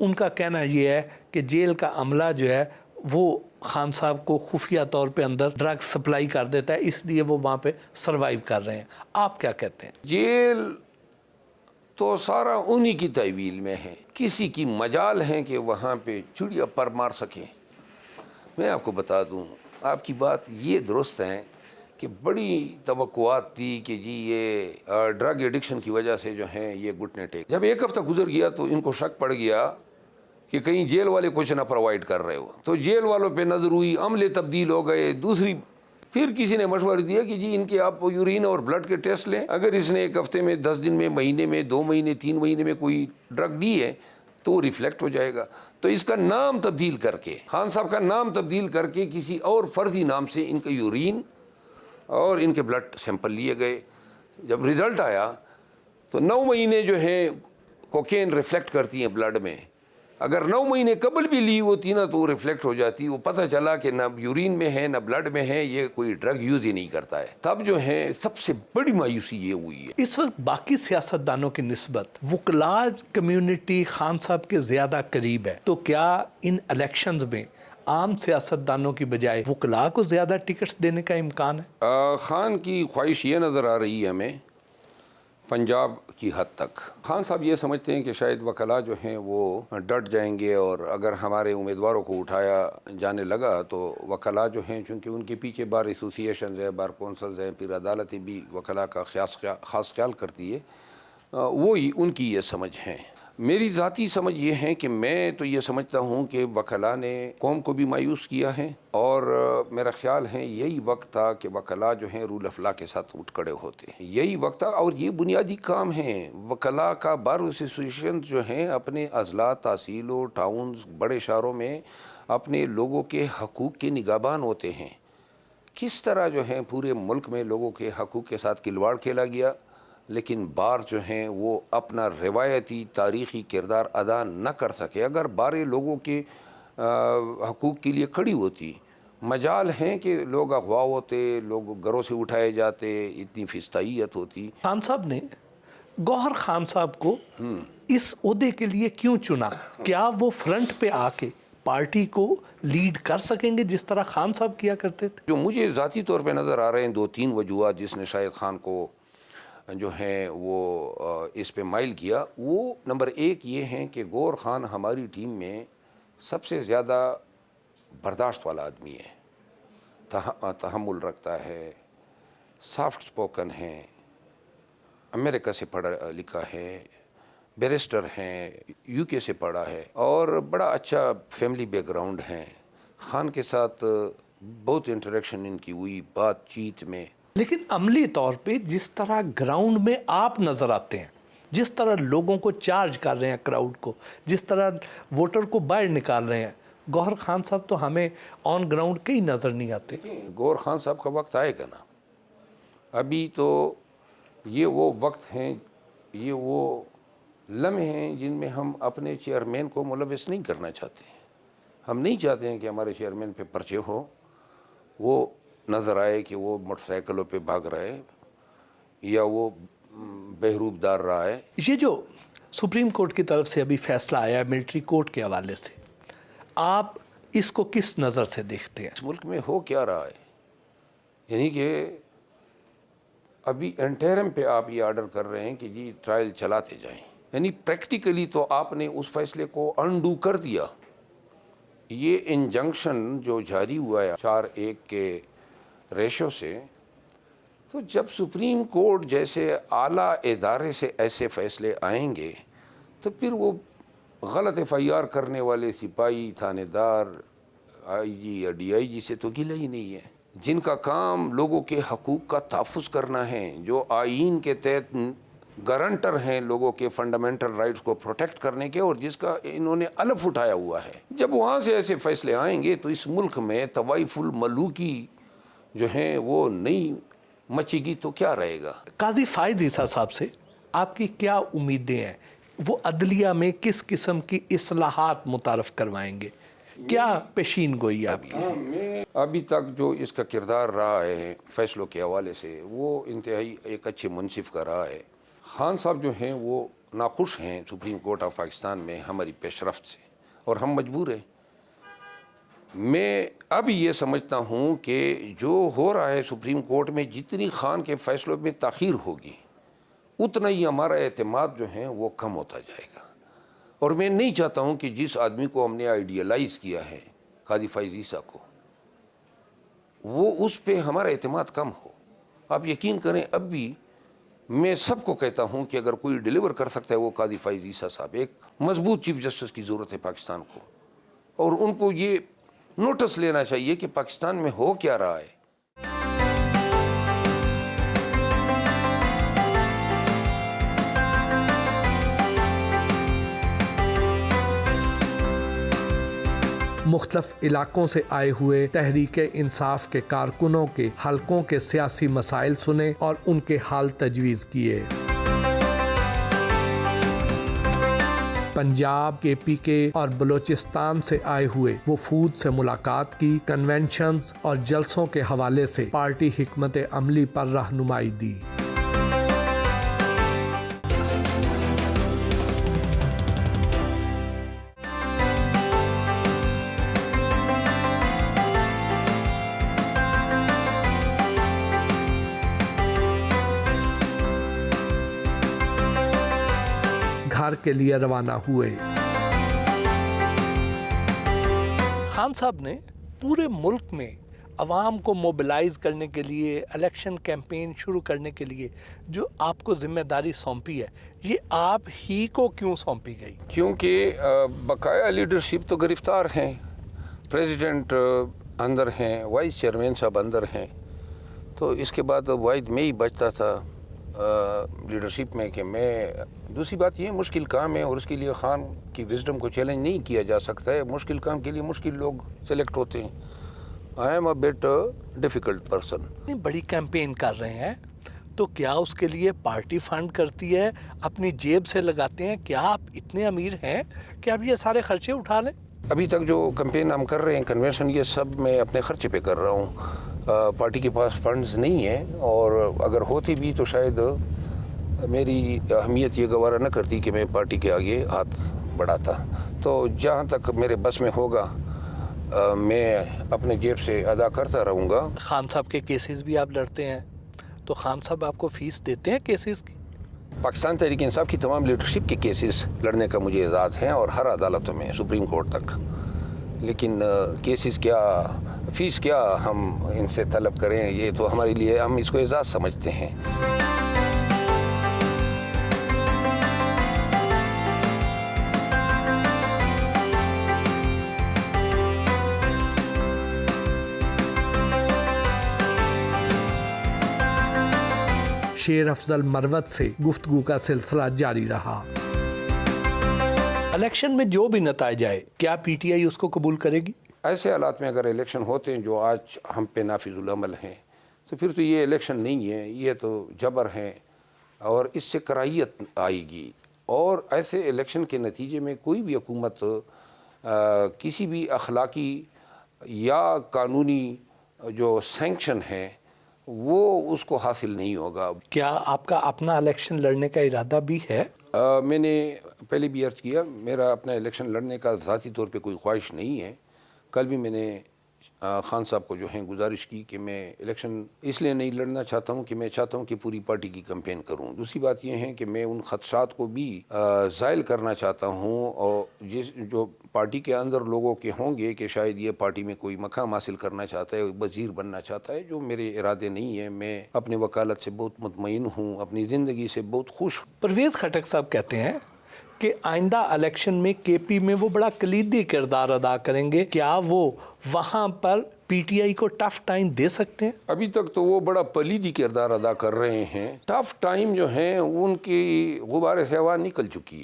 ان کا کہنا یہ ہے کہ جیل کا عملہ جو ہے وہ خان صاحب کو خفیہ طور پہ اندر ڈرگ سپلائی کر دیتا ہے، اس لیے وہ وہاں پہ سروائیو کر رہے ہیں. آپ کیا کہتے ہیں؟ جیل تو سارا انہی کی تحویل میں ہے، کسی کی مجال ہے کہ وہاں پہ چڑیا پر مار سکیں. میں آپ کو بتا دوں، آپ کی بات یہ درست ہے کہ بڑی توقعات تھی کہ جی یہ ڈرگ ایڈکشن کی وجہ سے جو ہیں یہ گھٹنے ٹیک. جب ایک ہفتہ گزر گیا تو ان کو شک پڑ گیا کہ کہیں جیل والے کچھ نہ پرووائڈ کر رہے ہو، تو جیل والوں پہ نظر ہوئی، عملے تبدیل ہو گئے. دوسری پھر کسی نے مشورہ دیا کہ جی ان کے آپ یورین اور بلڈ کے ٹیسٹ لیں، اگر اس نے ایک ہفتے میں 10 دن میں، مہینے میں، 2 مہینے، 3 مہینے میں کوئی ڈرگ لی ہے تو ریفلیکٹ ہو جائے گا. تو اس کا نام تبدیل کر کے، خان صاحب کا نام تبدیل کر کے کسی اور فرضی نام سے ان کا یورین اور ان کے بلڈ سیمپل لیے گئے. جب رزلٹ آیا تو 9 مہینے جو ہیں کوکین ریفلیکٹ کرتی ہیں بلڈ میں. اگر 9 مہینے قبل بھی لی ہوتی نا تو وہ ریفلیکٹ ہو جاتی. وہ پتہ چلا کہ نہ یورین میں ہے نہ بلڈ میں ہے، یہ کوئی ڈرگ یوز ہی نہیں کرتا ہے. تب جو ہے سب سے بڑی مایوسی یہ ہوئی ہے. اس وقت باقی سیاستدانوں کی نسبت وکلاء کمیونٹی خان صاحب کے زیادہ قریب ہے، تو کیا ان الیکشنز میں عام سیاستدانوں کی بجائے وکلاء کو زیادہ ٹکٹس دینے کا امکان ہے؟ خان کی خواہش یہ نظر آ رہی ہے ہمیں پنجاب کی حد تک. خان صاحب یہ سمجھتے ہیں کہ شاید وکلاء جو ہیں وہ ڈٹ جائیں گے، اور اگر ہمارے امیدواروں کو اٹھایا جانے لگا تو وکلاء جو ہیں، چونکہ ان کے پیچھے بار ایسوسییشنز ہیں، بار کونسلز ہیں، پھر عدالتیں بھی وکلاء کا خاص خیال کرتی ہے. وہی ان کی یہ سمجھ ہے. میری ذاتی سمجھ یہ ہے کہ میں تو یہ سمجھتا ہوں کہ وکلاء نے قوم کو بھی مایوس کیا ہے، اور میرا خیال ہے یہی وقت تھا کہ وکلاء جو ہیں رول آف لا کے ساتھ اٹھ کھڑے ہوتے ہیں. یہی وقت تھا، اور یہ بنیادی کام ہے وکلاء کا. بار ایسوسییشن جو ہیں اپنے اضلاع، تحصیلوں، ٹاؤنز، بڑے شہروں میں اپنے لوگوں کے حقوق کے نگہبان ہوتے ہیں. کس طرح جو ہیں پورے ملک میں لوگوں کے حقوق کے ساتھ کھلواڑ کھیلا گیا، لیکن بار جو ہیں وہ اپنا روایتی تاریخی کردار ادا نہ کر سکے. اگر باریں لوگوں کے حقوق کے لیے کھڑی ہوتی، مجال ہیں کہ لوگ اغوا ہوتے، لوگ گھروں سے اٹھائے جاتے، اتنی فستائیت ہوتی. خان صاحب نے گوہر خان صاحب کو اس عہدے کے لیے کیوں چنا؟ کیا وہ فرنٹ پہ آ کے پارٹی کو لیڈ کر سکیں گے جس طرح خان صاحب کیا کرتے تھے؟ جو مجھے ذاتی طور پہ نظر آ رہے ہیں 2-3 وجوہات جس نے شاید خان کو جو ہیں وہ اس پہ مائل کیا. وہ نمبر 1 یہ ہیں کہ گور خان ہماری ٹیم میں سب سے زیادہ برداشت والا آدمی ہے، تحمل رکھتا ہے، سافٹ سپوکن ہے، امریکہ سے پڑھا لکھا ہے، بیرسٹر ہیں، UK سے پڑھا ہے، اور بڑا اچھا فیملی بیک گراؤنڈ ہے. خان کے ساتھ بہت انٹریکشن ان کی ہوئی بات چیت میں. لیکن عملی طور پہ جس طرح گراؤنڈ میں آپ نظر آتے ہیں، جس طرح لوگوں کو چارج کر رہے ہیں، کراؤڈ کو جس طرح ووٹر کو باہر نکال رہے ہیں، گوہر خان صاحب تو ہمیں آن گراؤنڈ کہیں نظر نہیں آتے. گوہر خان صاحب کا وقت آئے گا نا. ابھی تو یہ وہ وقت ہیں، یہ وہ لمحے ہیں جن میں ہم اپنے چیئرمین کو ملوث نہیں کرنا چاہتے ہیں. ہم نہیں چاہتے ہیں کہ ہمارے چیئرمین پہ پرچے ہو، وہ نظر آئے کہ وہ موٹر سائیکلوں پہ بھاگ رہا ہے یا وہ بہروب دار رہا ہے. یہ جو سپریم کورٹ کی طرف سے ابھی فیصلہ آیا ہے ملٹری کورٹ کے حوالے سے، آپ اس کو کس نظر سے دیکھتے ہیں؟ اس ملک میں ہو کیا رہا ہے؟ یعنی کہ ابھی انٹرم پہ آپ یہ آرڈر کر رہے ہیں کہ جی ٹرائل چلاتے جائیں، یعنی پریکٹیکلی تو آپ نے اس فیصلے کو انڈو کر دیا. یہ انجنکشن جو جاری ہوا ہے 4-1 کے ریشو سے، تو جب سپریم کورٹ جیسے اعلیٰ ادارے سے ایسے فیصلے آئیں گے تو پھر وہ غلط FIR کرنے والے سپاہی، تھانے دار، IG یا DIG سے تو گلہ ہی نہیں ہے، جن کا کام لوگوں کے حقوق کا تحفظ کرنا ہے، جو آئین کے تحت گارنٹر ہیں لوگوں کے فنڈامنٹل رائٹس کو پروٹیکٹ کرنے کے، اور جس کا انہوں نے الف اٹھایا ہوا ہے. جب وہاں سے ایسے فیصلے آئیں گے تو اس ملک میں طوائف الملوکی جو ہیں وہ نہیں مچے گی تو کیا رہے گا. قاضی فائز عیسیٰ صاحب سے آپ کی کیا امیدیں ہیں؟ وہ عدلیہ میں کس قسم کی اصلاحات متعارف کروائیں گے؟ کیا پیشین گوئی آپ کی؟ ابھی تک جو اس کا کردار رہا ہے فیصلوں کے حوالے سے، وہ انتہائی ایک اچھے منصف کا رہا ہے. خان صاحب جو ہیں وہ ناخوش ہیں سپریم کورٹ آف پاکستان میں ہماری پیش رفت سے، اور ہم مجبور ہیں۔ میں اب یہ سمجھتا ہوں کہ جو ہو رہا ہے سپریم کورٹ میں، جتنی خان کے فیصلوں میں تاخیر ہوگی اتنا ہی ہمارا اعتماد جو ہے وہ کم ہوتا جائے گا، اور میں نہیں چاہتا ہوں کہ جس آدمی کو ہم نے آئیڈیلائز کیا ہے، قاضی فائز عیسیٰ کو، وہ اس پہ ہمارا اعتماد کم ہو۔ آپ یقین کریں اب بھی میں سب کو کہتا ہوں کہ اگر کوئی ڈیلیور کر سکتا ہے وہ قاضی فائز عیسیٰ صاحب۔ ایک مضبوط چیف جسٹس کی ضرورت ہے پاکستان کو، اور ان کو یہ نوٹس لینا چاہیے کہ پاکستان میں ہو کیا رہا ہے۔ مختلف علاقوں سے آئے ہوئے تحریک انصاف کے کارکنوں کے حلقوں کے سیاسی مسائل سنے اور ان کے حل تجویز کیے۔ پنجاب، کے پی کے اور بلوچستان سے آئے ہوئے وفود سے ملاقات کی، کنونشنز اور جلسوں کے حوالے سے پارٹی حکمت عملی پر رہنمائی دی۔ گھر کے لیے روانہ ہوئے۔ خان صاحب نے پورے ملک میں عوام کو موبلائز کرنے کے لیے، الیکشن کیمپین شروع کرنے کے لیے جو آپ کو ذمہ داری سونپی ہے، یہ آپ ہی کو کیوں سونپی گئی؟ کیونکہ بقایا لیڈرشپ تو گرفتار ہیں، پریزیڈنٹ اندر ہیں، وائس چیئرمین صاحب اندر ہیں، تو اس کے بعد واحد میں ہی بچتا تھا لیڈرشپ میں کہ میں، دوسری بات یہ مشکل کام ہے اور اس کے لیے خان کی وزڈم کو چیلنج نہیں کیا جا سکتا ہے۔ مشکل کام کے لیے مشکل لوگ سلیکٹ ہوتے ہیں۔ I am a bit difficult person. اتنی بڑی کیمپین کر رہے ہیں تو کیا اس کے لیے پارٹی فنڈ کرتی ہے، اپنی جیب سے لگاتے ہیں؟ کیا آپ اتنے امیر ہیں کہ آپ یہ سارے خرچے اٹھا لیں؟ ابھی تک جو کیمپین ہم کر رہے ہیں، کنونشن، یہ سب میں اپنے خرچے پہ کر رہا ہوں۔ پارٹی کے پاس فنڈز نہیں ہیں، اور اگر ہوتی بھی تو شاید میری اہمیت یہ گوارا نہ کرتی کہ میں پارٹی کے آگے ہاتھ بڑھاتا۔ تو جہاں تک میرے بس میں ہوگا میں اپنے جیب سے ادا کرتا رہوں گا۔ خان صاحب کے کیسز بھی آپ لڑتے ہیں، تو خان صاحب آپ کو فیس دیتے ہیں کیسز کی؟ پاکستان تحریک انصاف کی تمام لیڈرشپ کے کیسز لڑنے کا مجھے اعزاز ہے، اور ہر عدالتوں میں، سپریم کورٹ تک، لیکن کیسز کیا، فیس کیا ہم ان سے طلب کریں، یہ تو ہمارے لیے، ہم اس کو اعزاز سمجھتے ہیں۔ شیر افضل مروت سے گفتگو کا سلسلہ جاری رہا۔ الیکشن میں جو بھی نتائج آئے، کیا پی ٹی آئی اس کو قبول کرے گی؟ ایسے حالات میں اگر الیکشن ہوتے ہیں جو آج ہم پہ نافذ العمل ہیں، تو پھر تو یہ الیکشن نہیں ہے، یہ تو جبر ہے، اور اس سے کراہیت آئے گی، اور ایسے الیکشن کے نتیجے میں کوئی بھی حکومت کسی بھی اخلاقی یا قانونی جو سینکشن ہے وہ اس کو حاصل نہیں ہوگا۔ کیا آپ کا اپنا الیکشن لڑنے کا ارادہ بھی ہے؟ میں نے پہلے بھی عرض کیا، میرا اپنا الیکشن لڑنے کا ذاتی طور پہ کوئی خواہش نہیں ہے۔ کل بھی میں نے خان صاحب کو جو ہیں گزارش کی کہ میں الیکشن اس لیے نہیں لڑنا چاہتا ہوں کہ میں چاہتا ہوں کہ پوری پارٹی کی کیمپین کروں۔ دوسری بات یہ ہے کہ میں ان خدشات کو بھی زائل کرنا چاہتا ہوں، اور جو پارٹی کے اندر لوگوں کے ہوں گے کہ شاید یہ پارٹی میں کوئی مقام حاصل کرنا چاہتا ہے، وزیر بننا چاہتا ہے، جو میرے ارادے نہیں ہیں۔ میں اپنے وکالت سے بہت مطمئن ہوں، اپنی زندگی سے بہت خوش ہوں۔ پرویز خٹک صاحب کہتے ہیں کہ آئندہ الیکشن میں کے پی میں وہ بڑا کلیدی کردار ادا کریں گے، کیا وہ وہاں پر پی ٹی آئی کو ٹف ٹائم دے سکتے ہیں؟ ابھی تک تو وہ بڑا پلیدی کردار ادا کر رہے ہیں، ٹف ٹائم جو ہیں ان کی غبارے سے ہوا نکل چکی ہے۔